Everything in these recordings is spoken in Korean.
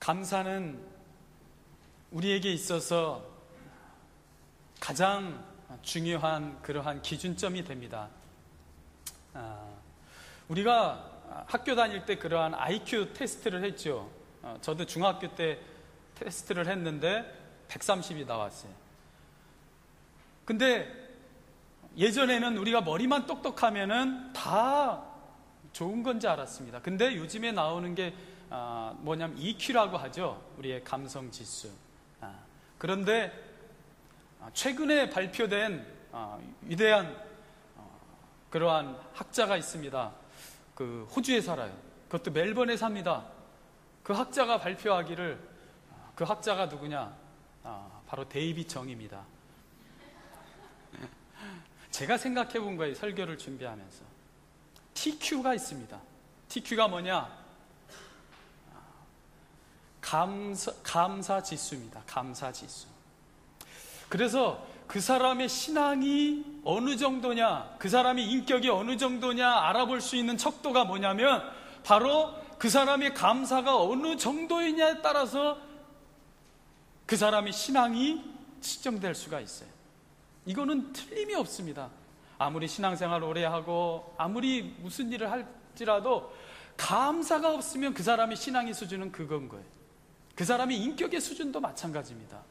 감사는 우리에게 있어서 가장 중요한 그러한 기준점이 됩니다. 우리가 학교 다닐 때 그러한 IQ 테스트를 했죠. 저도 중학교 때 테스트를 했는데 130이 나왔어요. 근데 예전에는 우리가 머리만 똑똑하면은 다 좋은 건지 알았습니다. 근데 요즘에 나오는 게 뭐냐면 EQ라고 하죠. 우리의 감성 지수. 그런데 최근에 발표된 위대한 그러한 학자가 있습니다. 그 호주에 살아요. 그것도 멜번에 삽니다. 그 학자가 발표하기를, 그 학자가 누구냐? 바로 데이빗 정입니다. 제가 생각해 본 거예요. 설교를 준비하면서. TQ가 있습니다. TQ가 뭐냐? 감사 지수입니다. 감사 지수. 그래서 그 사람의 신앙이 어느 정도냐, 그 사람의 인격이 어느 정도냐 알아볼 수 있는 척도가 뭐냐면 바로 그 사람의 감사가 어느 정도이냐에 따라서 그 사람의 신앙이 측정될 수가 있어요. 이거는 틀림이 없습니다. 아무리 신앙생활 오래 하고 아무리 무슨 일을 할지라도 감사가 없으면 그 사람의 신앙의 수준은 그건 거예요. 그 사람의 인격의 수준도 마찬가지입니다.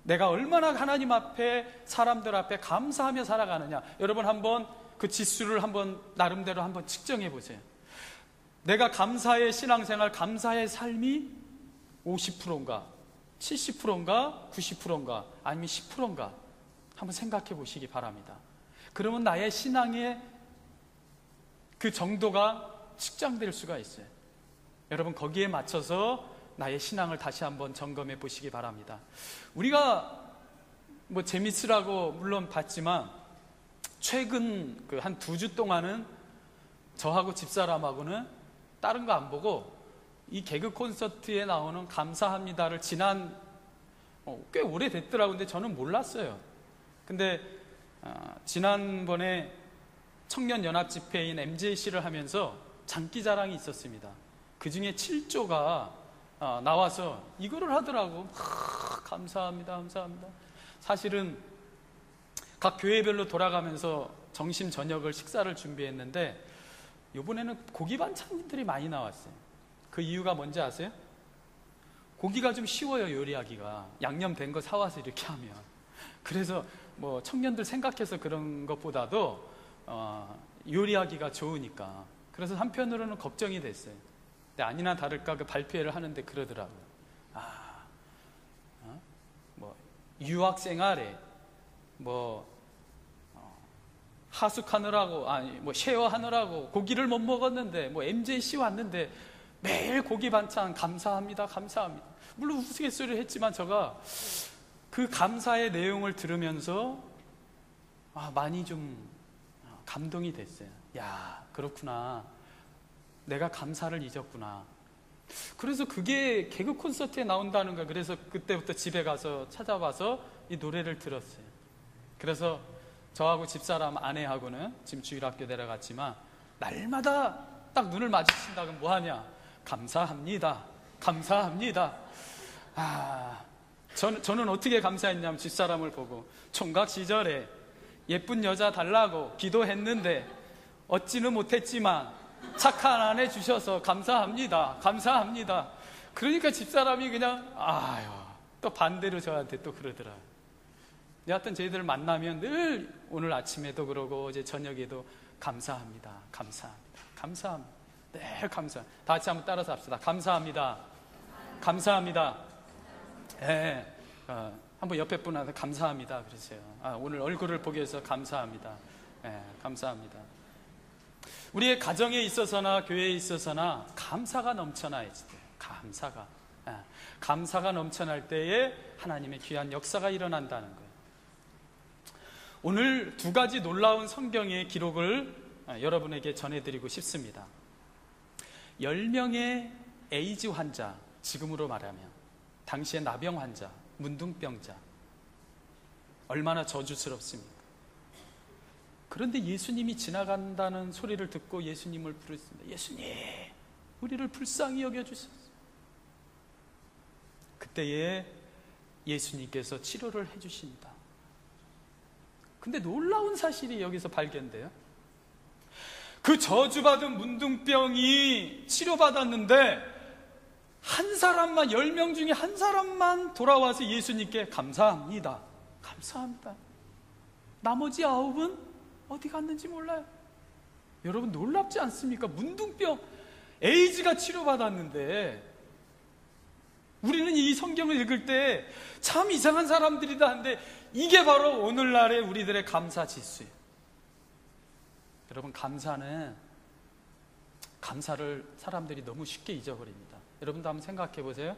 내가 얼마나 하나님 앞에, 사람들 앞에 감사하며 살아가느냐. 여러분 한번 그 지수를 한번 나름대로 한번 측정해 보세요. 내가 감사의 신앙생활, 감사의 삶이 50%인가 70%인가 90%인가 아니면 10%인가 한번 생각해 보시기 바랍니다. 그러면 나의 신앙의 그 정도가 측정될 수가 있어요. 여러분 거기에 맞춰서 나의 신앙을 다시 한번 점검해 보시기 바랍니다. 우리가 뭐 재밌으라고 물론 봤지만 최근 그 한 2주 동안은 저하고 집사람하고는 다른 거 안 보고 이 개그 콘서트에 나오는 감사합니다를 지난 꽤 오래됐더라고요. 근데 저는 몰랐어요. 근데 지난번에 청년연합집회인 MJC를 하면서 장기자랑이 있었습니다. 그 중에 7조가 나와서 이거를 하더라고. 감사합니다, 감사합니다. 사실은 각 교회별로 돌아가면서 점심 저녁을 식사를 준비했는데 이번에는 고기 반찬들이 많이 나왔어요. 그 이유가 뭔지 아세요? 고기가 좀 쉬워요, 요리하기가. 양념된 거 사와서 이렇게 하면. 그래서 뭐 청년들 생각해서 그런 것보다도 요리하기가 좋으니까. 그래서 한편으로는 걱정이 됐어요. 근데 아니나 다를까 그 발표회를 하는데 그러더라고요. 뭐 유학생활에 뭐 하숙하느라고, 뭐 쉐어하느라고 고기를 못 먹었는데 뭐 MJC 왔는데 매일 고기 반찬 감사합니다, 감사합니다. 물론 우스갯소리를 했지만 제가 그 감사의 내용을 들으면서 많이 좀 감동이 됐어요. 야, 그렇구나. 내가 감사를 잊었구나. 그래서 그게 개그 콘서트에 나온다는 거예요. 그래서 그때부터 집에 가서 찾아봐서 이 노래를 들었어요. 그래서 저하고 집사람 아내하고는 지금 주일학교 내려갔지만 날마다 딱 눈을 마주친다고 뭐 하냐? 감사합니다. 감사합니다. 저는 어떻게 감사했냐면 집사람을 보고 총각 시절에 예쁜 여자 달라고 기도했는데 얻지는 못했지만 착한 아내 주셔서 감사합니다. 감사합니다. 그러니까 집사람이 그냥 또 반대로 저한테 또 그러더라고요. 여하튼 저희들 만나면 늘 오늘 아침에도 그러고 어제 저녁에도 감사합니다. 감사합니다. 감사합니다. 네, 감사합니다. 다 같이 한번 따라서 합시다. 감사합니다. 감사합니다. 네, 한번 옆에 분한테 감사합니다 그러세요. 오늘 얼굴을 보기 위해서 감사합니다. 네, 감사합니다. 우리의 가정에 있어서나 교회에 있어서나 감사가 넘쳐나야 돼요. 감사가 넘쳐날 때에 하나님의 귀한 역사가 일어난다는 거예요. 오늘 2가지 놀라운 성경의 기록을 여러분에게 전해드리고 싶습니다. 10명의 에이즈 환자, 지금으로 말하면 당시의 나병 환자, 문둥병자, 얼마나 저주스럽습니까? 그런데 예수님이 지나간다는 소리를 듣고 예수님을 부르습니다. 예수님, 우리를 불쌍히 여겨주소서. 그때에 예수님께서 치료를 해주십니다. 근데 놀라운 사실이 여기서 발견돼요. 그 저주받은 문둥병이 치료받았는데 한 사람만, 10명 중에 한 사람만 돌아와서 예수님께 감사합니다, 감사합니다. 나머지 9은 어디 갔는지 몰라요. 여러분 놀랍지 않습니까? 문둥병, 에이즈가 치료받았는데 우리는 이 성경을 읽을 때 참 이상한 사람들이다 하는데 이게 바로 오늘날의 우리들의 감사 지수예요. 여러분 감사를 사람들이 너무 쉽게 잊어버립니다. 여러분도 한번 생각해 보세요.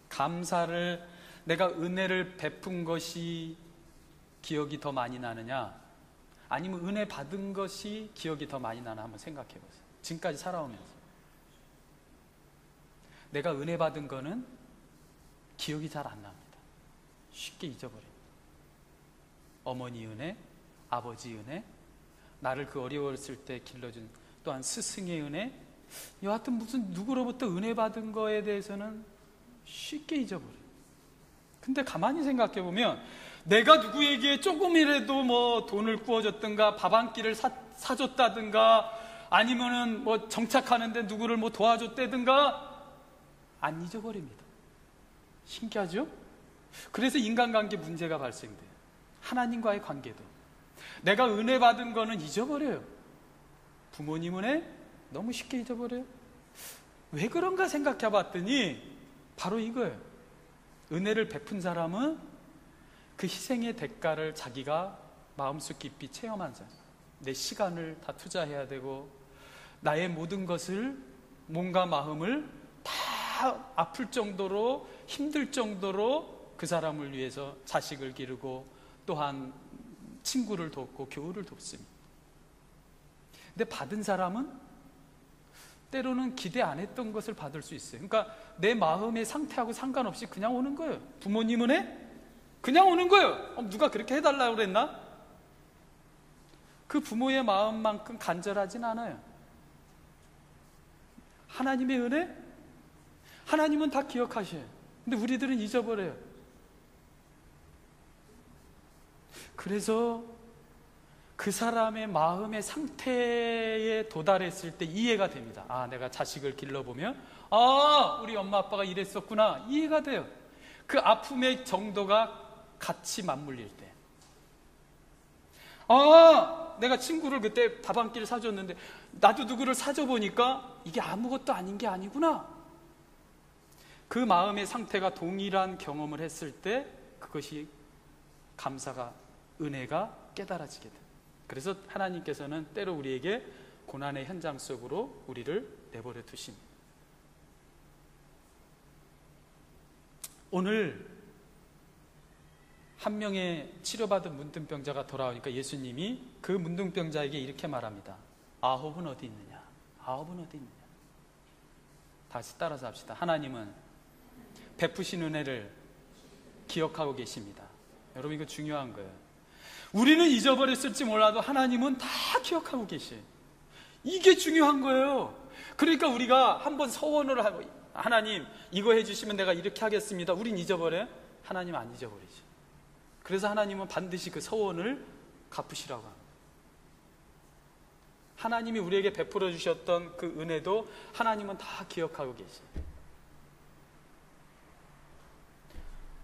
감사를, 내가 은혜를 베푼 것이 기억이 더 많이 나느냐, 아니면 은혜 받은 것이 기억이 더 많이 나나 한번 생각해 보세요. 지금까지 살아오면서 내가 은혜 받은 거는 기억이 잘 안 납니다. 쉽게 잊어버립니다. 어머니 은혜, 아버지 은혜, 나를 그 어려웠을 때 길러준 또한 스승의 은혜, 여하튼 무슨 누구로부터 은혜 받은 거에 대해서는 쉽게 잊어버려요. 근데 가만히 생각해 보면 내가 누구에게 조금이라도 뭐 돈을 구워줬든가 밥 한 끼를 사줬다든가 아니면은 뭐 정착하는데 누구를 뭐 도와줬다든가 안 잊어버립니다. 신기하죠? 그래서 인간관계 문제가 발생돼요. 하나님과의 관계도 내가 은혜 받은 거는 잊어버려요. 부모님 은혜 너무 쉽게 잊어버려요. 왜 그런가 생각해 봤더니 바로 이거예요. 은혜를 베푼 사람은 그 희생의 대가를 자기가 마음속 깊이 체험한 사람. 내 시간을 다 투자해야 되고 나의 모든 것을, 몸과 마음을 다 아플 정도로, 힘들 정도로 그 사람을 위해서 자식을 기르고 또한 친구를 돕고 교우를 돕습니다. 근데 받은 사람은 때로는 기대 안 했던 것을 받을 수 있어요. 그러니까 내 마음의 상태하고 상관없이 그냥 오는 거예요. 부모님 은혜? 그냥 오는 거예요. 누가 그렇게 해달라고 그랬나? 그 부모의 마음만큼 간절하진 않아요. 하나님의 은혜? 하나님은 다 기억하셔요. 근데 우리들은 잊어버려요. 그래서 그 사람의 마음의 상태에 도달했을 때 이해가 됩니다. 아, 내가 자식을 길러보면 아, 우리 엄마 아빠가 이랬었구나, 이해가 돼요. 그 아픔의 정도가 같이 맞물릴 때, 아, 내가 친구를 그때 밥 한 끼를 사줬는데 나도 누구를 사줘보니까 이게 아무것도 아닌 게 아니구나. 그 마음의 상태가 동일한 경험을 했을 때 그것이 감사가, 은혜가 깨달아지게 돼요. 그래서 하나님께서는 때로 우리에게 고난의 현장 속으로 우리를 내버려 두십니다. 오늘 한 명의 치료받은 문둥병자가 돌아오니까 예수님이 그 문둥병자에게 이렇게 말합니다. 9은 어디 있느냐? 9은 어디 있느냐? 다시 따라서 합시다. 하나님은 베푸신 은혜를 기억하고 계십니다. 여러분, 이거 중요한 거예요. 우리는 잊어버렸을지 몰라도 하나님은 다 기억하고 계셔요. 이게 중요한 거예요. 그러니까 우리가 한번 서원을 하고, 하나님 이거 해주시면 내가 이렇게 하겠습니다. 우린 잊어버려요? 하나님 안 잊어버리죠. 그래서 하나님은 반드시 그 서원을 갚으시라고 합니다. 하나님이 우리에게 베풀어 주셨던 그 은혜도 하나님은 다 기억하고 계세요.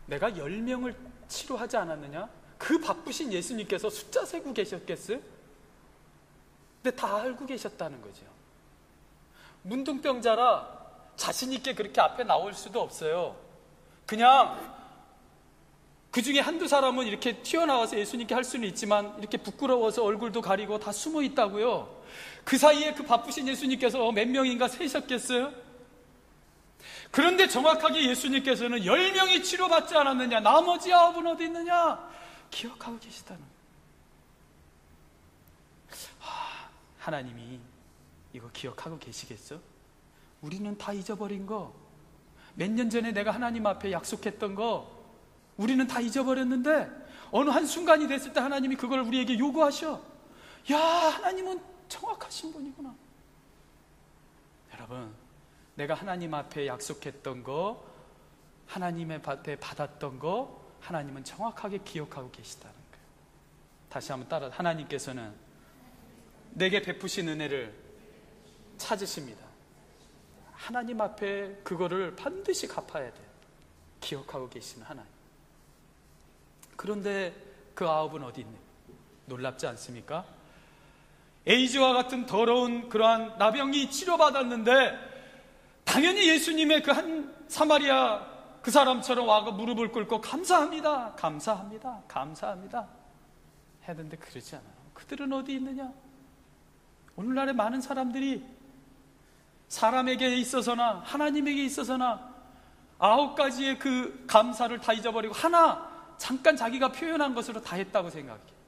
내가 10명을 치료하지 않았느냐? 그 바쁘신 예수님께서 숫자 세고 계셨겠어요? 근데 다 알고 계셨다는 거죠. 문둥병자라 자신 있게 그렇게 앞에 나올 수도 없어요. 그냥 그 중에 한두 사람은 이렇게 튀어나와서 예수님께 할 수는 있지만 이렇게 부끄러워서 얼굴도 가리고 다 숨어 있다고요. 그 사이에 그 바쁘신 예수님께서 몇 명인가 세셨겠어요? 그런데 정확하게 예수님께서는 10명이 치료받지 않았느냐, 나머지 9은 어디 있느냐 기억하고 계시다는 거예요. 하나님이 이거 기억하고 계시겠어? 우리는 다 잊어버린 거, 몇 년 전에 내가 하나님 앞에 약속했던 거 우리는 다 잊어버렸는데 어느 한순간이 됐을 때 하나님이 그걸 우리에게 요구하셔. 야, 하나님은 정확하신 분이구나. 여러분, 내가 하나님 앞에 약속했던 거 하나님의 밭에 받았던 거 하나님은 정확하게 기억하고 계시다는 거예요. 다시 한번 따라, 하나님께서는 내게 베푸신 은혜를 찾으십니다. 하나님 앞에 그거를 반드시 갚아야 돼요. 기억하고 계시는 하나님. 그런데 그 아합은 어디 있네? 놀랍지 않습니까? 에이즈와 같은 더러운 그러한 나병이 치료받았는데 당연히 예수님의 그 한 사마리아 그 사람처럼 와서 무릎을 꿇고 감사합니다, 감사합니다, 감사합니다 했는데 그러지 않아요. 그들은 어디 있느냐? 오늘날의 많은 사람들이 사람에게 있어서나 하나님에게 있어서나 9가지의 그 감사를 다 잊어버리고 하나 잠깐 자기가 표현한 것으로 다 했다고 생각해요.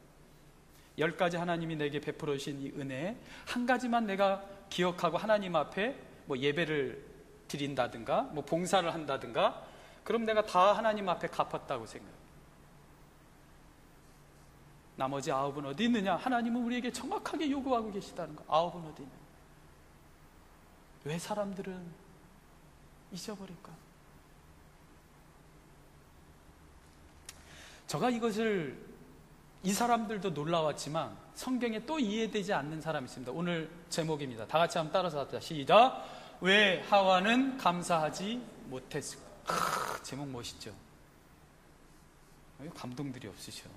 10가지 하나님이 내게 베풀어 주신 이 은혜 한 가지만 내가 기억하고 하나님 앞에 뭐 예배를 드린다든가 뭐 봉사를 한다든가 그럼 내가 다 하나님 앞에 갚았다고 생각해요. 나머지 9은 어디 있느냐? 하나님은 우리에게 정확하게 요구하고 계시다는 거. 9은 어디 있느냐? 왜 사람들은 잊어버릴까? 제가 이것을 이 사람들도 놀라웠지만 성경에 또 이해되지 않는 사람이 있습니다. 오늘 제목입니다. 다 같이 한번 따라서 합시다. 시작. 왜 하와는 감사하지 못했을까? 제목 멋있죠? 감동들이 없으셔.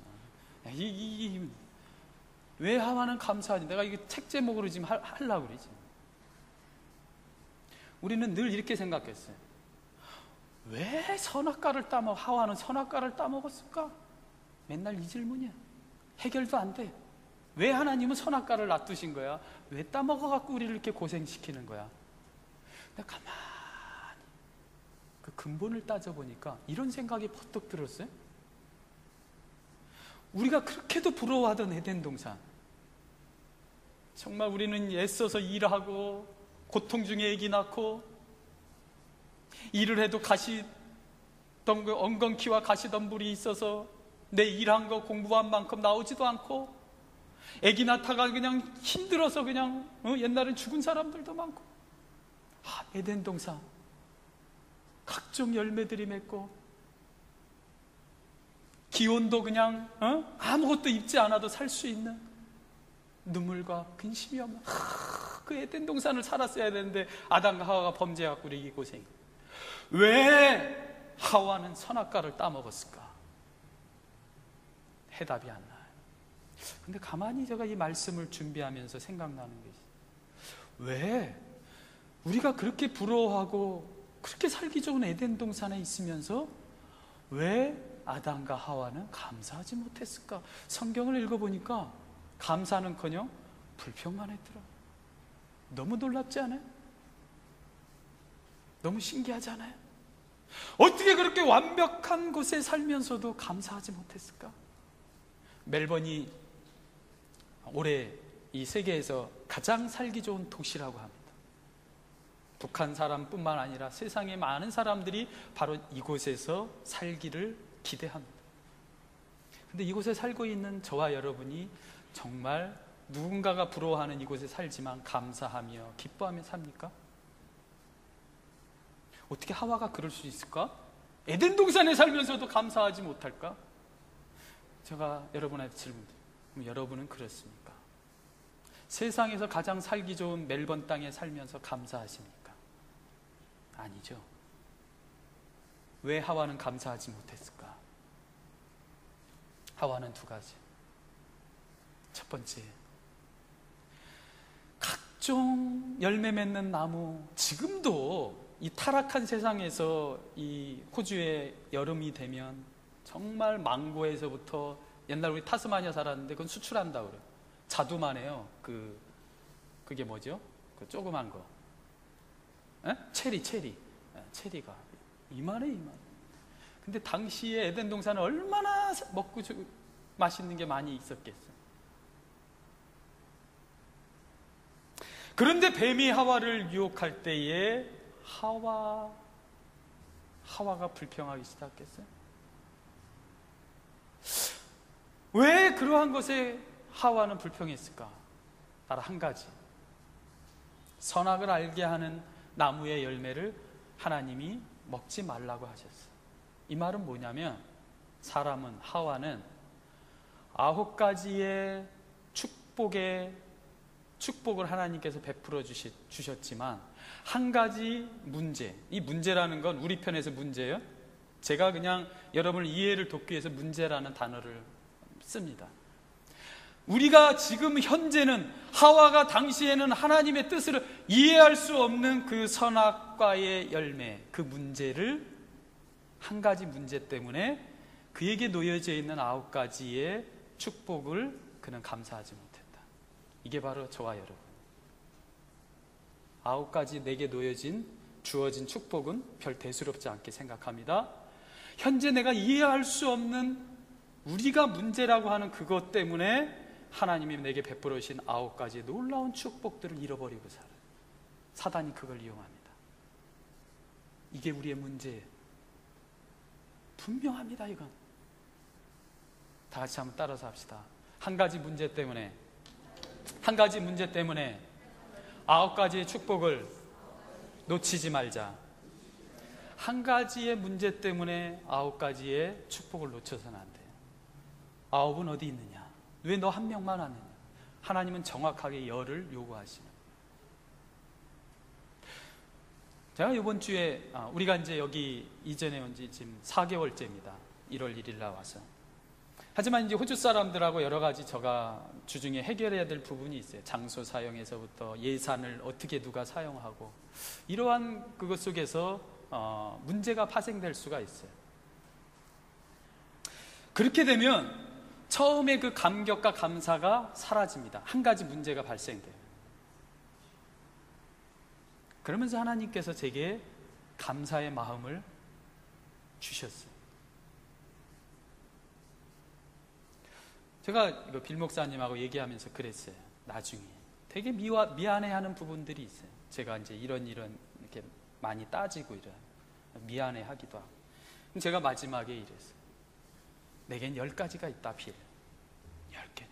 왜 하와는 감사하지? 내가 이게 책 제목으로 지금 하려고 그러지. 우리는 늘 이렇게 생각했어요. 왜 선악과를 하와는 선악과를 따먹었을까? 맨날 이 질문이야. 해결도 안 돼. 왜 하나님은 선악과를 놔두신 거야? 왜 따먹어갖고 우리를 이렇게 고생시키는 거야? 근데 가만히 그 근본을 따져보니까 이런 생각이 퍼뜩 들었어요. 우리가 그렇게도 부러워하던 에덴 동산, 정말 우리는 애써서 일하고 고통 중에 아기 낳고 일을 해도 엉겅퀴와 가시덤불이 있어서 내 일한 거 공부한 만큼 나오지도 않고 아기 낳다가 그냥 힘들어서 그냥 옛날엔 죽은 사람들도 많고 에덴 동산 각종 열매들이 맺고 기온도 그냥 아무것도 입지 않아도 살 수 있는 눈물과 근심이 없는 그 에덴 동산을 살았어야 되는데 아담과 하와가 범죄해갖고 우리 이 고생. 왜 하와는 선악과를 따먹었을까? 해답이 안 나요. 근데 가만히 제가 이 말씀을 준비하면서 생각나는 게 있어요. 왜 우리가 그렇게 부러워하고 그렇게 살기 좋은 에덴 동산에 있으면서 왜 아담과 하와는 감사하지 못했을까? 성경을 읽어보니까 감사는커녕 불평만 했더라. 너무 놀랍지 않아요? 너무 신기하지 않아요? 어떻게 그렇게 완벽한 곳에 살면서도 감사하지 못했을까? 멜번이 올해 이 세계에서 가장 살기 좋은 도시라고 합니다. 북한 사람뿐만 아니라 세상의 많은 사람들이 바로 이곳에서 살기를 기대합니다. 근데 이곳에 살고 있는 저와 여러분이 정말 누군가가 부러워하는 이곳에 살지만 감사하며 기뻐하며 삽니까? 어떻게 하와가 그럴 수 있을까? 에덴 동산에 살면서도 감사하지 못할까? 제가 여러분한테 질문드려요. 그럼 여러분은 그렇습니까? 세상에서 가장 살기 좋은 멜번 땅에 살면서 감사하십니까? 아니죠. 왜 하와는 감사하지 못했을까? 하와는 2가지. 첫 번째, 각종 열매 맺는 나무, 지금도 이 타락한 세상에서 이 호주의 여름이 되면 정말 망고에서부터, 옛날 우리 타스마니아 살았는데 그건 수출한다고 그래요. 자두만 해요. 그게 뭐죠? 그 조그만 거. 체리가 이만해. 근데 당시에 에덴 동산은 얼마나 먹고 맛있는 게 많이 있었겠어요. 그런데 뱀이 하와를 유혹할 때에 하와가 불평하기 시작했어요. 왜 그러한 것에 하와는 불평했을까? 바로 한 가지. 선악을 알게 하는 나무의 열매를 하나님이 먹지 말라고 하셨어요. 이 말은 뭐냐면 사람은, 하와는 9가지의 축복을 하나님께서 베풀어 주셨지만 한 가지 문제, 이 문제라는 건 우리 편에서 문제예요. 제가 그냥 여러분을 이해를 돕기 위해서 문제라는 단어를 씁니다. 우리가 지금 현재는 하와가 당시에는 하나님의 뜻을 이해할 수 없는 그 선악과의 열매, 그 문제를, 한 가지 문제 때문에 그에게 놓여져 있는 9가지의 축복을 그는 감사하지 못했다. 이게 바로 저와 여러분. 9가지 내게 주어진 축복은 별 대수롭지 않게 생각합니다. 현재 내가 이해할 수 없는 우리가 문제라고 하는 그것 때문에 하나님이 내게 베풀어 주신 9가지의 놀라운 축복들을 잃어버리고 살아요. 사단이 그걸 이용합니다. 이게 우리의 문제예요. 분명합니다. 이건 다 같이 한번 따라서 합시다. 한 가지 문제 때문에 9가지의 축복을 놓치지 말자. 한 가지의 문제 때문에 9가지의 축복을 놓쳐서는 안 돼요. 9은 어디 있느냐? 왜 너 한 명만 하느냐? 하나님은 정확하게 열을 요구하시는. 제가 이번 주에 우리가 이제 여기 이전에 온 지 지금 4개월째입니다. 1월 1일 나와서. 하지만 이제 호주 사람들하고 여러 가지 제가 주중에 해결해야 될 부분이 있어요. 장소 사용에서부터 예산을 어떻게 누가 사용하고 이러한 그것 속에서 문제가 파생될 수가 있어요. 그렇게 되면 처음에 그 감격과 감사가 사라집니다. 한 가지 문제가 발생돼요. 그러면서 하나님께서 제게 감사의 마음을 주셨어요. 제가 이거 빌 목사님하고 얘기하면서 그랬어요. 나중에 되게 미안해하는 부분들이 있어요. 제가 이제 이런 이렇게 많이 따지고 미안해하기도 하고. 제가 마지막에 이랬어요. 내겐 10가지가 있다, 빌. 10개.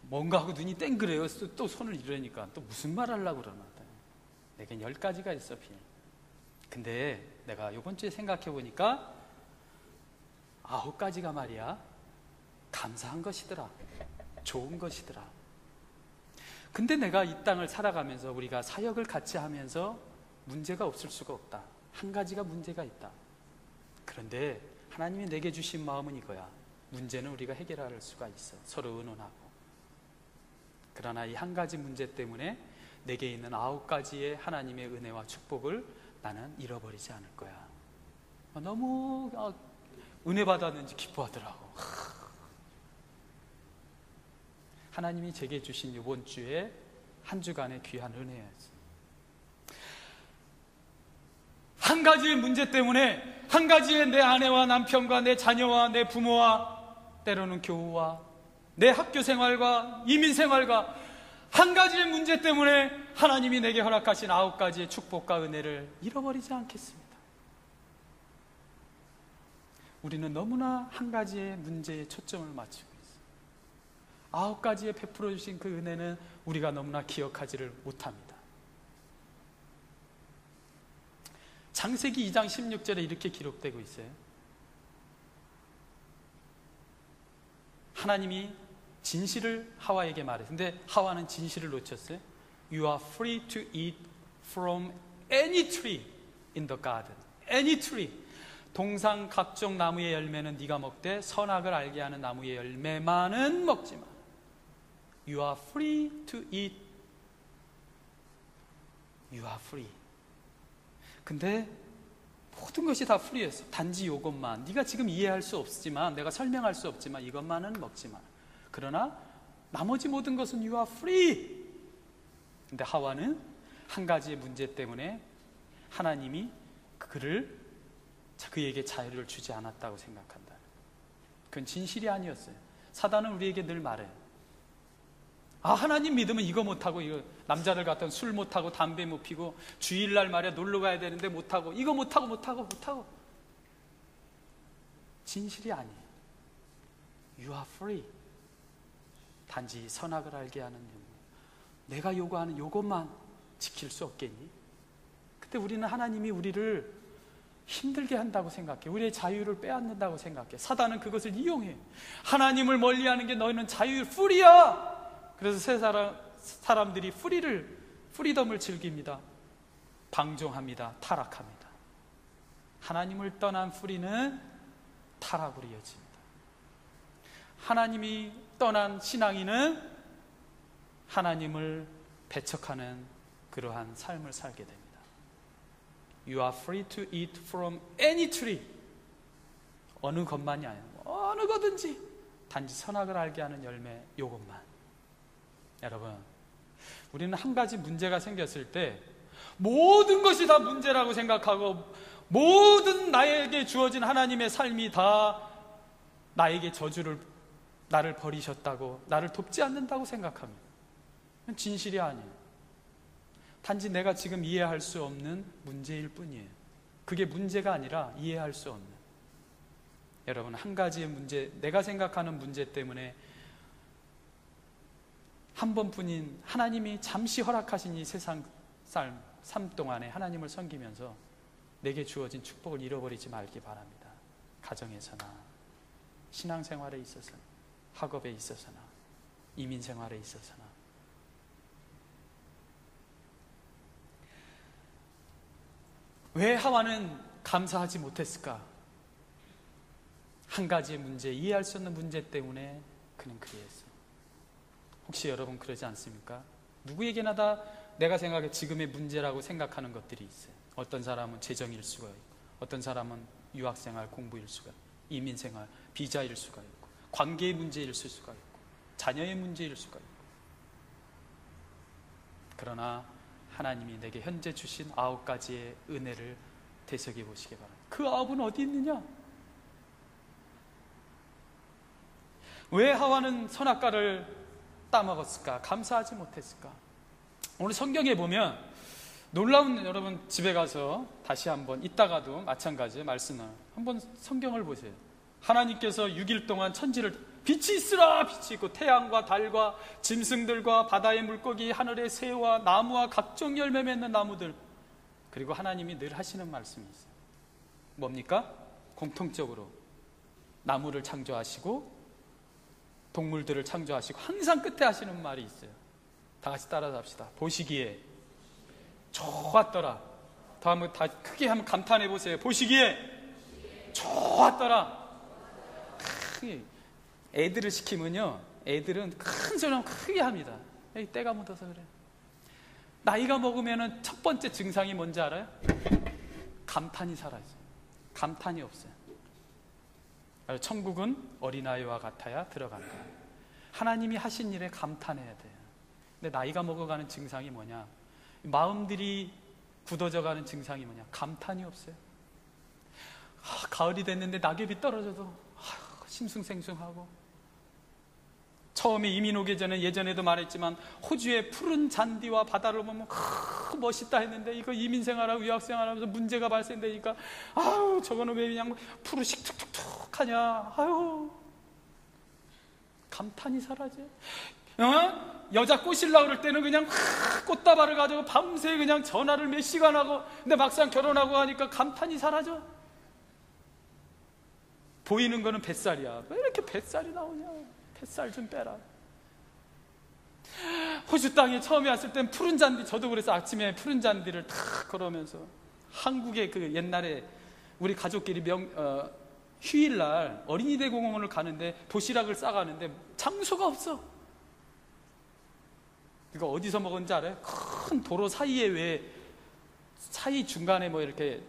뭔가 하고 눈이 땡그래요. 또 손을 이러니까 또 무슨 말 하려고 그러나. 내겐 10가지가 있어, 빌. 근데 내가 이번 주에 생각해 보니까 9가지가 말이야 감사한 것이더라. 좋은 것이더라. 근데 내가 이 땅을 살아가면서 우리가 사역을 같이 하면서 문제가 없을 수가 없다. 한 가지가 문제가 있다. 그런데 하나님이 내게 주신 마음은 이거야. 문제는 우리가 해결할 수가 있어. 서로 의논하고. 그러나 이 한 가지 문제 때문에 내게 있는 9가지의 하나님의 은혜와 축복을 나는 잃어버리지 않을 거야. 너무 은혜 받았는지 기뻐하더라고. 하나님이 제게 주신 이번 주에 한 주간의 귀한 은혜였어요. 한 가지의 문제 때문에, 한 가지의 내 아내와 남편과 내 자녀와 내 부모와 때로는 교우와 내 학교 생활과 이민 생활과 한 가지의 문제 때문에 하나님이 내게 허락하신 9가지의 축복과 은혜를 잃어버리지 않겠습니다. 우리는 너무나 한 가지의 문제에 초점을 맞추고 있어요. 9가지의 베풀어 주신 그 은혜는 우리가 너무나 기억하지를 못합니다. 창세기 2장 16절에 이렇게 기록되고 있어요. 하나님이 진실을 하와에게 말해요. 근데 하와는 진실을 놓쳤어요. You are free to eat from any tree in the garden. Any tree. 동상 각종 나무의 열매는 네가 먹되 선악을 알게 하는 나무의 열매만은 먹지 마. You are free to eat. You are free. 근데 모든 것이 다 프리였어. 단지 이것만. 네가 지금 이해할 수 없지만, 내가 설명할 수 없지만 이것만은 먹지 마. 그러나 나머지 모든 것은 You are free. 근데 하와는 한 가지의 문제 때문에 하나님이 그에게 자유를 주지 않았다고 생각한다. 그건 진실이 아니었어요. 사단은 우리에게 늘 말해요. 하나님 믿으면 이거 못하고, 이거 남자들 같은 술 못하고 담배 못 피고 주일날 말이야 놀러 가야 되는데 못하고, 이거 못하고. 진실이 아니에요. You are free. 단지 선악을 알게 하는 내가 요구하는 요것만 지킬 수 없겠니? 근데 우리는 하나님이 우리를 힘들게 한다고 생각해. 우리의 자유를 빼앗는다고 생각해. 사단은 그것을 이용해. 하나님을 멀리하는 게 너희는 자유의 풀이야. 그래서 새 사람들이 프리덤을 즐깁니다. 방종합니다. 타락합니다. 하나님을 떠난 프리는 타락으로 이어집니다. 하나님이 떠난 신앙인은 하나님을 배척하는 그러한 삶을 살게 됩니다. You are free to eat from any tree. 어느 것만이 아니에요. 어느 거든지 단지 선악을 알게 하는 열매 요것만. 여러분, 우리는 한 가지 문제가 생겼을 때 모든 것이 다 문제라고 생각하고 모든 나에게 주어진 하나님의 삶이 다 나에게 나를 버리셨다고, 나를 돕지 않는다고 생각합니다. 그건 진실이 아니에요. 단지 내가 지금 이해할 수 없는 문제일 뿐이에요. 그게 문제가 아니라 이해할 수 없는. 여러분, 한 가지의 문제, 내가 생각하는 문제 때문에 한 번뿐인 하나님이 잠시 허락하신 이 세상 삶 동안에 하나님을 섬기면서 내게 주어진 축복을 잃어버리지 말기 바랍니다. 가정에서나 신앙생활에 있어서나 학업에 있어서나 이민생활에 있어서나. 왜 하와는 감사하지 못했을까? 한 가지의 문제, 이해할 수 없는 문제 때문에 그는 그리했어요. 혹시 여러분 그러지 않습니까? 누구에게나 다 내가 생각해 지금의 문제라고 생각하는 것들이 있어요. 어떤 사람은 재정일 수가 있고, 어떤 사람은 유학생활, 공부일 수가 있고, 이민생활, 비자일 수가 있고, 관계의 문제일 수가 있고, 자녀의 문제일 수가 있고. 그러나 하나님이 내게 현재 주신 9가지의 은혜를 되새겨 보시기 바랍니다. 그 9은 어디 있느냐? 왜 하와는 선악과를 따먹었을까? 감사하지 못했을까? 오늘 성경에 보면 놀라운, 여러분 집에 가서 다시 한번 이따가도 마찬가지 말씀을 한번 성경을 보세요. 하나님께서 6일 동안 천지를 빛이 있으라, 빛이 있고 태양과 달과 짐승들과 바다의 물고기, 하늘의 새와 나무와 각종 열매 맺는 나무들, 그리고 하나님이 늘 하시는 말씀이 있어요. 뭡니까? 공통적으로 나무를 창조하시고 동물들을 창조하시고 항상 끝에 하시는 말이 있어요. 다 같이 따라서 합시다. 보시기에 좋았더라. 더 한번 다 크게 한번 감탄해 보세요. 보시기에 좋았더라. 애들을 시키면요, 애들은 큰 소리만 크게 합니다. 때가 묻어서 그래. 나이가 먹으면 첫 번째 증상이 뭔지 알아요? 감탄이 사라져요. 감탄이 없어요. 천국은 어린아이와 같아야 들어간다. 하나님이 하신 일에 감탄해야 돼요. 근데 나이가 먹어가는 증상이 뭐냐? 마음들이 굳어져가는 증상이 뭐냐? 감탄이 없어요. 가을이 됐는데 낙엽이 떨어져도 심승생숭하고, 처음에 이민 오기 전에 예전에도 말했지만 호주의 푸른 잔디와 바다를 보면 멋있다 했는데 이거 이민생활하고 유학생활하면서 문제가 발생되니까 아유 저거는 왜 그냥 푸르식 툭툭툭 하냐, 아유 감탄이 사라져요. 여자 꼬시려고 그럴 때는 그냥 꽃다발을 가지고 밤새 그냥 전화를 몇 시간 하고, 근데 막상 결혼하고 하니까 감탄이 사라져. 보이는 거는 뱃살이야. 왜 이렇게 뱃살이 나오냐? 뱃살 좀 빼라. 호주 땅에 처음에 왔을 땐 푸른 잔디, 저도 그래서 아침에 푸른 잔디를 탁 걸으면서 한국의 그 옛날에 우리 가족끼리 휴일날 어린이대 공원을 가는데 도시락을 싸가는데 장소가 없어. 이거 어디서 먹었는지 알아요? 큰 도로 사이에 왜 사이 중간에 뭐 이렇게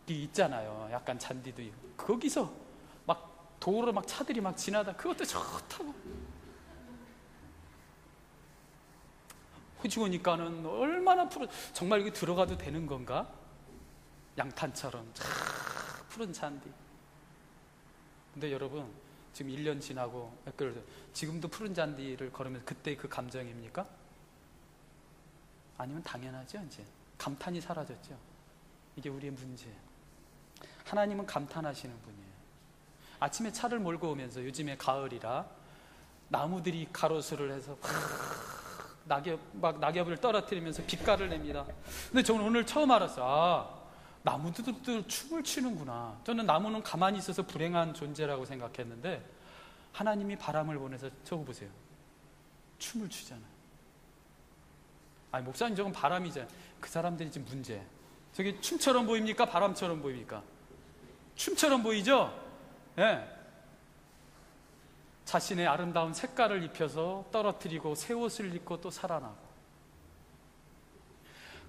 있잖아요. 약간 잔디도 있고. 거기서 막 도로 막 차들이 막 지나다 그것도 좋다고. 호주 오니까는 얼마나 정말 이게 들어가도 되는 건가? 양탄처럼 푸른 잔디. 근데 여러분 지금 1년 지나고 지금도 푸른 잔디를 걸으면서 그때 그 감정입니까? 아니면 당연하죠. 이제 감탄이 사라졌죠. 이게 우리의 문제예요. 하나님은 감탄하시는 분이에요. 아침에 차를 몰고 오면서, 요즘에 가을이라 나무들이 가로수를 해서 낙엽을 떨어뜨리면서 빛깔을 냅니다. 근데 저는 오늘 처음 알았어요. 나무들도 춤을 추는구나. 저는 나무는 가만히 있어서 불행한 존재라고 생각했는데 하나님이 바람을 보내서 저거 보세요. 춤을 추잖아요. 아니 목사님 저건 바람이잖아요. 그 사람들이 지금 문제. 저게 춤처럼 보입니까? 바람처럼 보입니까? 춤처럼 보이죠? 예. 자신의 아름다운 색깔을 입혀서 떨어뜨리고 새 옷을 입고 또 살아나고.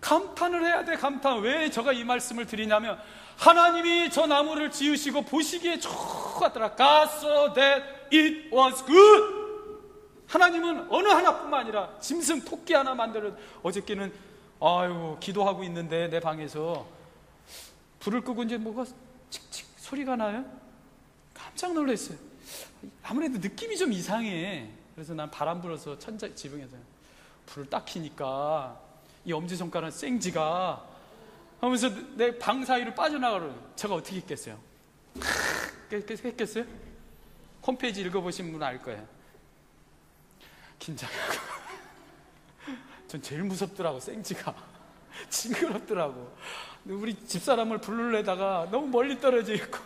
감탄을 해야 돼. 감탄. 왜 제가 이 말씀을 드리냐면 하나님이 저 나무를 지으시고 보시기에 좋았더라. God saw that it was good. 하나님은 어느 하나뿐만 아니라 짐승 토끼 하나 만들어. 어저께는 기도하고 있는데 내 방에서 불을 끄고 이제 뭐가 칙칙 소리가 나요. 깜짝 놀랐어요. 아무래도 느낌이 좀 이상해. 그래서 난 바람 불어서 천장 지붕에서 불을 딱 켜니까 이 엄지손가락 생지가 하면서 내 방 사이로 빠져나가요. 제가 어떻게 했겠어요? 했겠어요? 홈페이지 읽어보신 분은 알 거예요. 긴장하고. 전 제일 무섭더라고. 생지가 징그럽더라고. 우리 집사람을 부르려다가 너무 멀리 떨어져 있고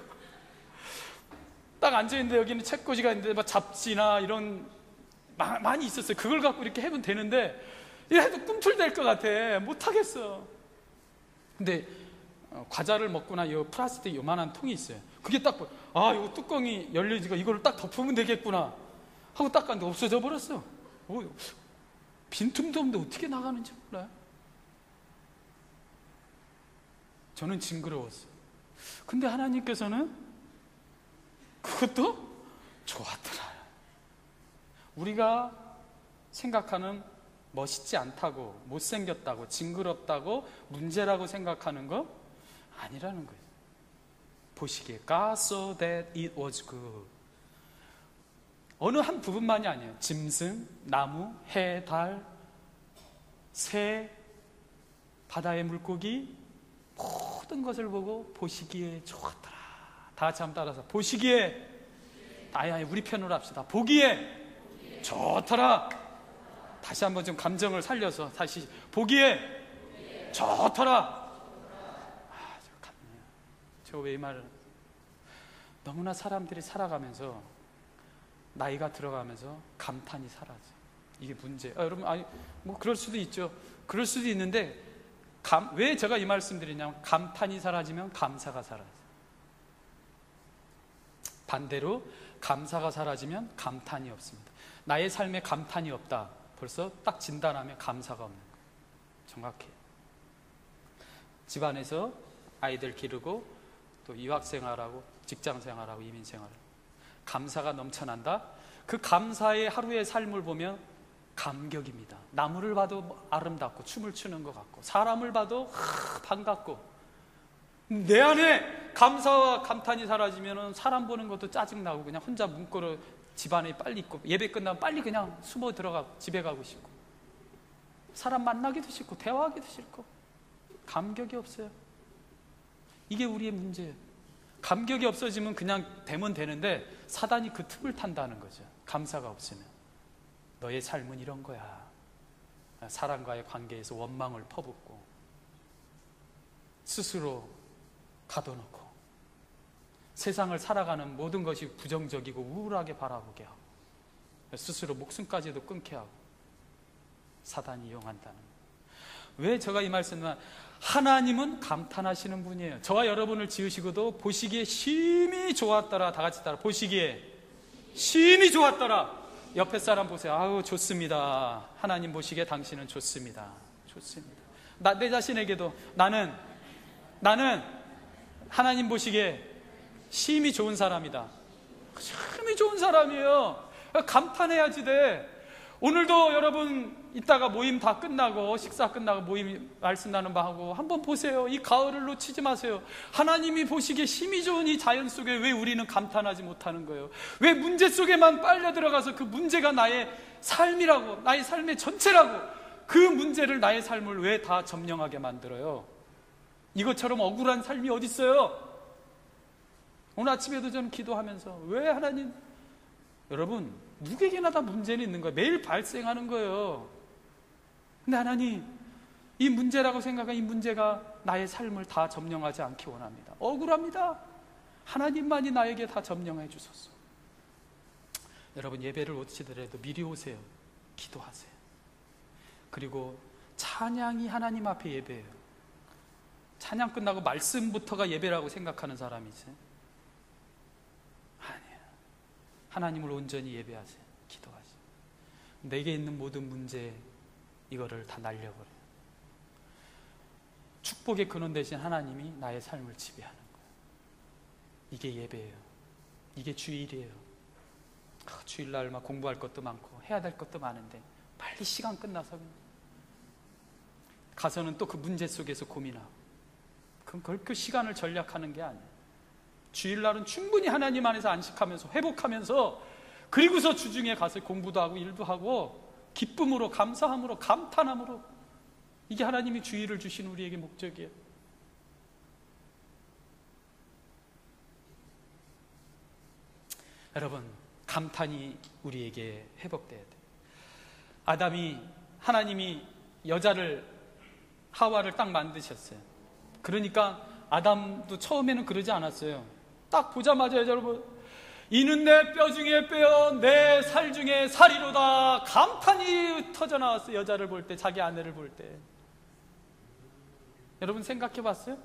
딱 앉아있는데 여기는 책꽂이가 있는데 막 잡지나 이런 많이 있었어요. 그걸 갖고 이렇게 해면 되는데 이래도 꿈틀댈 것 같아. 못하겠어. 근데 과자를 먹거나 이 플라스틱 요만한 통이 있어요. 그게 딱 이거 뚜껑이 열리지가 이걸 딱 덮으면 되겠구나 하고 딱 갔는데 없어져 버렸어. 빈틈도 없는데 어떻게 나가는지 몰라요. 저는 징그러웠어요. 근데 하나님께서는 그것도 좋았더라. 우리가 생각하는 멋있지 않다고, 못생겼다고, 징그럽다고, 문제라고 생각하는 거 아니라는 거예요. 보시기에 God saw that it was good. 어느 한 부분만이 아니에요. 짐승, 나무, 해, 달, 새, 바다의 물고기 모든 것을 보고 보시기에 좋았더라. 다 같이 한번 따라서 보시기에 우리 편으로 합시다. 보기에 좋더라. 다시 한번 좀 감정을 살려서 다시 보기에 좋더라. 저 왜 이 말을 너무나 사람들이 살아가면서 나이가 들어가면서 감탄이 사라져. 이게 문제. 여러분 뭐 그럴 수도 있죠. 그럴 수도 있는데 왜 제가 이 말씀 드리냐면 감탄이 사라지면 감사가 사라져. 반대로 감사가 사라지면 감탄이 없습니다. 나의 삶에 감탄이 없다. 벌써 딱 진단하면 감사가 없는 거예요. 정확해요. 집안에서 아이들 기르고 또 유학생활하고 직장생활하고 이민생활을 감사가 넘쳐난다. 그 감사의 하루의 삶을 보면 감격입니다. 나무를 봐도 아름답고 춤을 추는 것 같고 사람을 봐도 반갑고 내 안에 감사와 감탄이 사라지면 사람 보는 것도 짜증나고 그냥 혼자 문고로 집안에 빨리 있고 예배 끝나면 빨리 그냥 숨어 들어가고 집에 가고 싶고 사람 만나기도 싫고 대화하기도 싫고 감격이 없어요. 이게 우리의 문제예요. 감격이 없어지면 그냥 되면 되는데 사단이 그 틈을 탄다는 거죠. 감사가 없으면 너의 삶은 이런 거야. 사람과의 관계에서 원망을 퍼붓고 스스로 가둬놓고 세상을 살아가는 모든 것이 부정적이고 우울하게 바라보게 하고 스스로 목숨까지도 끊게 하고 사단이 이용한다는 거예요. 왜 제가 이 말씀을 하나님은 감탄하시는 분이에요. 저와 여러분을 지으시고도 보시기에 심히 좋았더라. 다 같이 따라 보시기에 심히 좋았더라. 옆에 사람 보세요. 아우 좋습니다. 하나님 보시기에 당신은 좋습니다. 좋습니다. 내 자신에게도 나는 하나님 보시기에 심히 좋은 사람이다. 심히 좋은 사람이에요. 감탄해야지 돼. 오늘도 여러분 이따가 모임 다 끝나고 식사 끝나고 모임 말씀 나눈 바 하고 한번 보세요. 이 가을을 놓치지 마세요. 하나님이 보시기에 심히 좋은 이 자연 속에 왜 우리는 감탄하지 못하는 거예요? 왜 문제 속에만 빨려 들어가서 그 문제가 나의 삶이라고, 나의 삶의 전체라고 그 문제를 나의 삶을 왜 다 점령하게 만들어요? 이것처럼 억울한 삶이 어디 있어요? 오늘 아침에도 저는 기도하면서 왜 하나님, 여러분 누구에게나 다 문제는 있는 거예요. 매일 발생하는 거예요. 근데 하나님 이 문제라고 생각한 이 문제가 나의 삶을 다 점령하지 않기 원합니다. 억울합니다. 하나님만이 나에게 다 점령해 주소서. 여러분, 예배를 오시더라도 미리 오세요. 기도하세요. 그리고 찬양이 하나님 앞에 예배예요. 찬양 끝나고 말씀부터가 예배라고 생각하는 사람이지, 아니에요. 하나님을 온전히 예배하세요. 기도하세요. 내게 있는 모든 문제, 이거를 다 날려버려요. 축복의 근원 대신 하나님이 나의 삶을 지배하는 거예요. 이게 예배예요. 이게 주일이에요. 주일날 막 공부할 것도 많고 해야 될 것도 많은데 빨리 시간 끝나서 가서는 또 그 문제 속에서 고민하고, 그럼 그렇게 시간을 전략하는 게 아니에요. 주일날은 충분히 하나님 안에서 안식하면서 회복하면서, 그리고서 주중에 가서 공부도 하고 일도 하고 기쁨으로, 감사함으로, 감탄함으로, 이게 하나님이 주일을 주신 우리에게 목적이에요. 여러분, 감탄이 우리에게 회복돼야 돼요. 하나님이 하와를 딱 만드셨어요. 그러니까 아담도 처음에는 그러지 않았어요. 딱 보자마자 여러분, 이는 내 뼈 중에 뼈, 내 살 중에 살이로다, 감탄이 터져나왔어요. 여자를 볼 때, 자기 아내를 볼 때. 여러분 생각해 봤어요?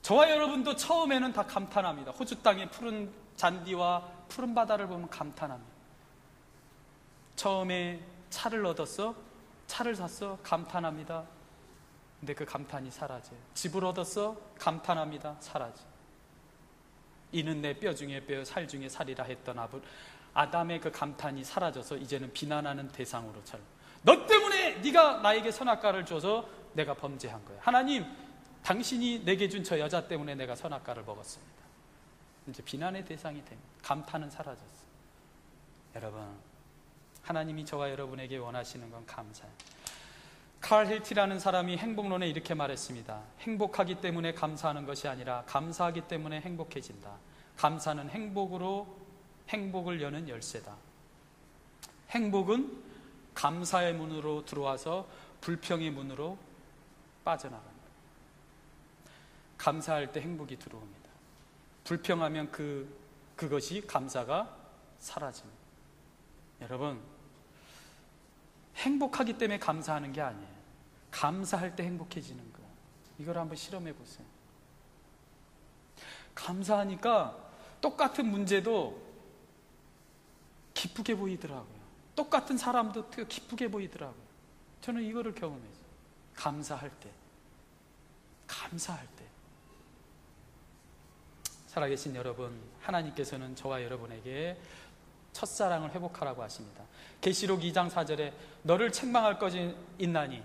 저와 여러분도 처음에는 다 감탄합니다. 호주 땅의 푸른 잔디와 푸른 바다를 보면 감탄합니다. 처음에 차를 얻었어? 차를 샀어? 감탄합니다. 근데 그 감탄이 사라져요. 집을 얻었어? 감탄합니다. 사라져. 이는 내 뼈 중에 뼈, 살 중에 살이라 했던 아담의 그 감탄이 사라져서 이제는 비난하는 대상으로 너 때문에 네가 나에게 선악과를 줘서 내가 범죄한 거야. 하나님, 당신이 내게 준 저 여자 때문에 내가 선악과를 먹었습니다. 이제 비난의 대상이 됩니다. 감탄은 사라졌어요. 여러분, 하나님이 저와 여러분에게 원하시는 건 감사예요. 칼 힐티라는 사람이 행복론에 이렇게 말했습니다. 행복하기 때문에 감사하는 것이 아니라 감사하기 때문에 행복해진다. 감사는 행복을 여는 열쇠다. 행복은 감사의 문으로 들어와서 불평의 문으로 빠져나갑니다. 감사할 때 행복이 들어옵니다. 불평하면 그것이 감사가 사라집니다. 여러분, 행복하기 때문에 감사하는 게 아니에요. 감사할 때 행복해지는 거예요. 이걸 한번 실험해 보세요. 감사하니까 똑같은 문제도 기쁘게 보이더라고요. 똑같은 사람도 기쁘게 보이더라고요. 저는 이거를 경험했어요. 감사할 때. 살아계신 여러분, 하나님께서는 저와 여러분에게 첫사랑을 회복하라고 하십니다. 계시록 2장 4절에 너를 책망할 것이 있나니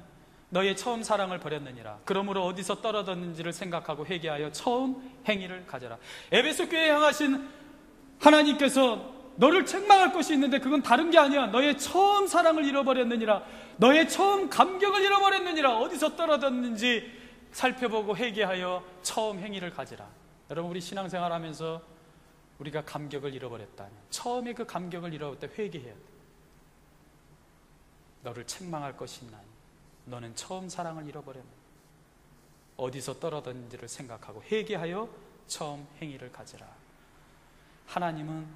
너의 처음 사랑을 버렸느니라. 그러므로 어디서 떨어졌는지를 생각하고 회개하여 처음 행위를 가져라. 에베소 교회에 향하신 하나님께서 너를 책망할 것이 있는데 그건 다른 게 아니야. 너의 처음 사랑을 잃어버렸느니라. 너의 처음 감격을 잃어버렸느니라. 어디서 떨어졌는지 살펴보고 회개하여 처음 행위를 가지라. 여러분, 우리 신앙생활 하면서 우리가 감격을 잃어버렸다면, 처음에 그 감격을 잃어버릴 때 회개해야 돼. 너를 책망할 것이 있나니 너는 처음 사랑을 잃어버렸네. 어디서 떨어졌는지를 생각하고 회개하여 처음 행위를 가지라. 하나님은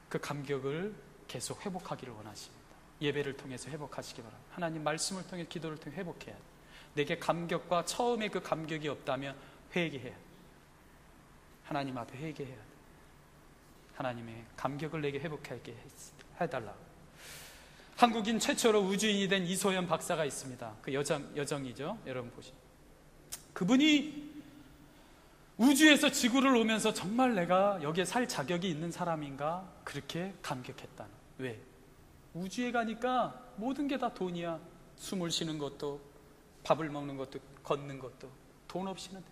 그 감격을 계속 회복하기를 원하십니다. 예배를 통해서 회복하시기 바랍니다. 하나님 말씀을 통해, 기도를 통해 회복해야 돼. 내게 감격과 처음에 그 감격이 없다면 회개해야 돼. 하나님 앞에 회개해야 돼. 하나님의 감격을 내게 회복하게 해달라고. 한국인 최초로 우주인이 된 이소연 박사가 있습니다. 그 여정이죠. 여러분 보시죠. 그분이 우주에서 지구를 오면서 정말 내가 여기에 살 자격이 있는 사람인가 그렇게 감격했다는. 왜? 우주에 가니까 모든 게 다 돈이야. 숨을 쉬는 것도, 밥을 먹는 것도, 걷는 것도 돈 없이는 돼.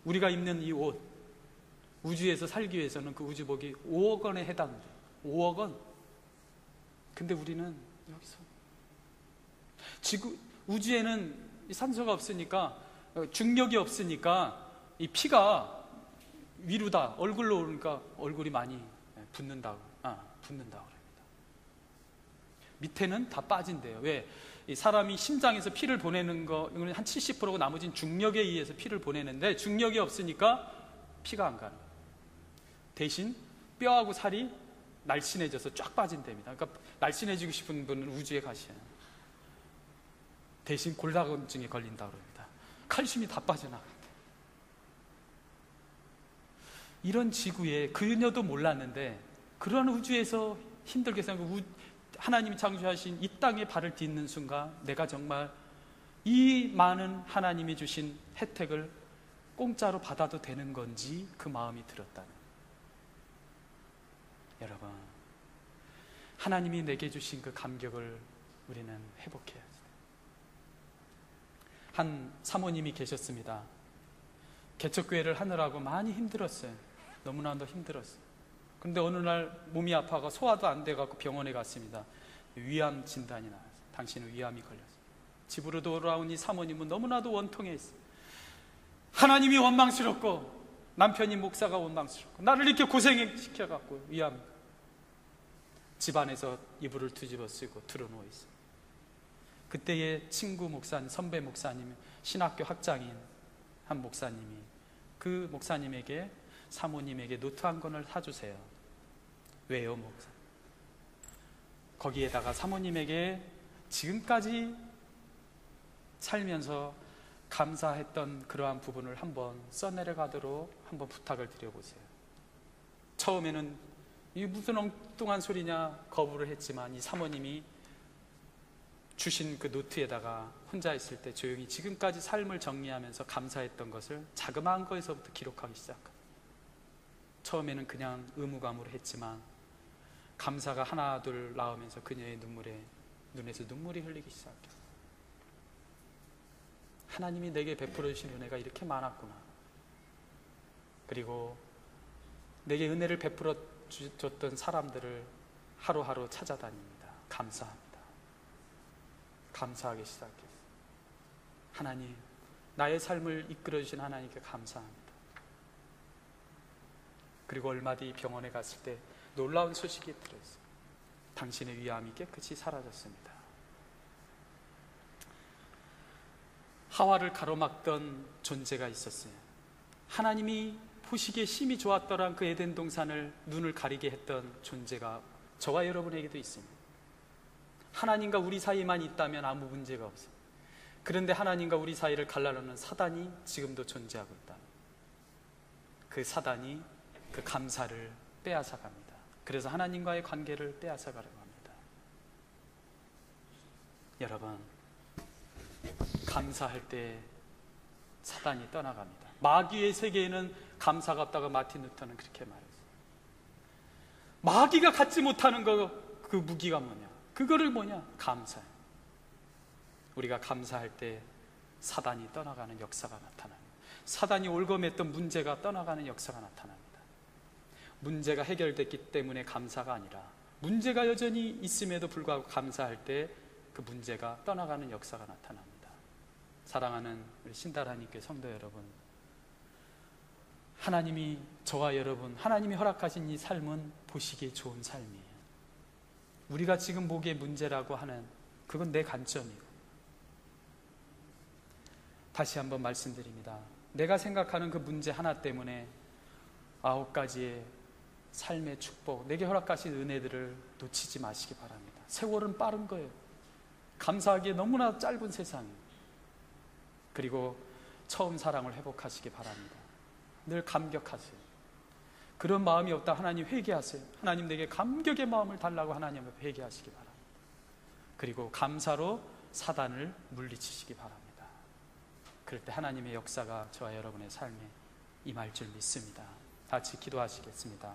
우리가 입는 이 옷, 우주에서 살기 위해서는 그 우주복이 5억 원에 해당돼. 5억 원. 근데 우리는 여기서 우주에는 산소가 없으니까, 중력이 없으니까 이 피가 위로다 얼굴로 오니까 얼굴이 많이 붓는다고 그럽니다. 밑에는 다 빠진대요. 왜? 이 사람이 심장에서 피를 보내는 거 이거는 한 70%고 나머지는 중력에 의해서 피를 보내는데 중력이 없으니까 피가 안 가는 거예요. 대신 뼈하고 살이 날씬해져서 쫙 빠진답니다. 그러니까 날씬해지고 싶은 분은 우주에 가셔요. 대신 골다공증에 걸린다고 합니다. 칼슘이 다 빠져나간다. 이런 지구에 그녀도 몰랐는데 그런 우주에서 힘들게 생각하고 하나님이 창조하신 이 땅에 발을 딛는 순간 내가 정말 이 많은 하나님이 주신 혜택을 공짜로 받아도 되는 건지 그 마음이 들었다는. 여러분, 하나님이 내게 주신 그 감격을 우리는 회복해야지. 한 사모님이 계셨습니다. 개척교회를 하느라고 많이 힘들었어요. 너무나도 힘들었어요. 근데 어느 날 몸이 아파가 소화도 안 돼갖고 병원에 갔습니다. 위암 진단이 나왔어요. 당신은 위암이 걸렸어요. 집으로 돌아온 이 사모님은 너무나도 원통해 있어요. 하나님이 원망스럽고 남편이 목사가 원망스럽고 나를 이렇게 고생시켜갖고 위암. 집안에서 이불을 뒤집어 쓰고 틀어누워 있어요. 그때의 친구 목사님, 선배 목사님, 신학교 학장인 한 목사님이 그 목사님에게 사모님에게 노트 한 권을 사주세요. 왜요, 목사? 거기에다가 사모님에게 지금까지 살면서 감사했던 그러한 부분을 한번 써내려가도록 한번 부탁을 드려보세요. 처음에는 이게 무슨 엉뚱한 소리냐 거부를 했지만 이 사모님이 주신 그 노트에다가 혼자 있을 때 조용히 지금까지 삶을 정리하면서 감사했던 것을 자그마한 거에서부터 기록하기 시작합니다. 처음에는 그냥 의무감으로 했지만 감사가 하나 둘 나오면서 그녀의 눈에서 눈물이 흘리기 시작해요. 하나님이 내게 베풀어 주신 은혜가 이렇게 많았구나. 그리고 내게 은혜를 베풀어 줬던 사람들을 하루하루 찾아다닙니다. 감사합니다. 감사하기 시작했어요. 하나님, 나의 삶을 이끌어 주신 하나님께 감사합니다. 그리고 얼마 뒤 병원에 갔을 때 놀라운 소식이 들었어요. 당신의 위암이 깨끗이 사라졌습니다. 하와를 가로막던 존재가 있었어요. 하나님이 보시기에 심히 좋았더란 그 에덴 동산을 눈을 가리게 했던 존재가 저와 여러분에게도 있습니다. 하나님과 우리 사이만 있다면 아무 문제가 없어요. 그런데 하나님과 우리 사이를 갈라놓는 사단이 지금도 존재하고 있다. 그 사단이 그 감사를 빼앗아갑니다. 그래서 하나님과의 관계를 빼앗아가려고 합니다. 여러분, 감사할 때 사단이 떠나갑니다. 마귀의 세계에는 감사가 없다고 마틴 루터는 그렇게 말했어요. 마귀가 갖지 못하는 그 무기가 뭐냐? 그거를 뭐냐? 감사예요. 우리가 감사할 때 사단이 떠나가는 역사가 나타납니다. 사단이 올검했던 문제가 떠나가는 역사가 나타납니다. 문제가 해결됐기 때문에 감사가 아니라 문제가 여전히 있음에도 불구하고 감사할 때 그 문제가 떠나가는 역사가 나타납니다. 사랑하는 우리 신달하나님께 성도 여러분, 하나님이 저와 여러분, 하나님이 허락하신 이 삶은 보시기에 좋은 삶이에요. 우리가 지금 보기에 문제라고 하는 그건 내 관점이고, 다시 한번 말씀드립니다. 내가 생각하는 그 문제 하나 때문에 9가지의 삶의 축복, 내게 허락하신 은혜들을 놓치지 마시기 바랍니다. 세월은 빠른 거예요. 감사하기에 너무나 짧은 세상이에요. 그리고 처음 사랑을 회복하시기 바랍니다. 늘 감격하세요. 그런 마음이 없다 하나님 회개하세요. 하나님 내게 감격의 마음을 달라고 하나님 앞에 회개하시기 바랍니다. 그리고 감사로 사단을 물리치시기 바랍니다. 그럴 때 하나님의 역사가 저와 여러분의 삶에 임할 줄 믿습니다. 같이 기도하시겠습니다.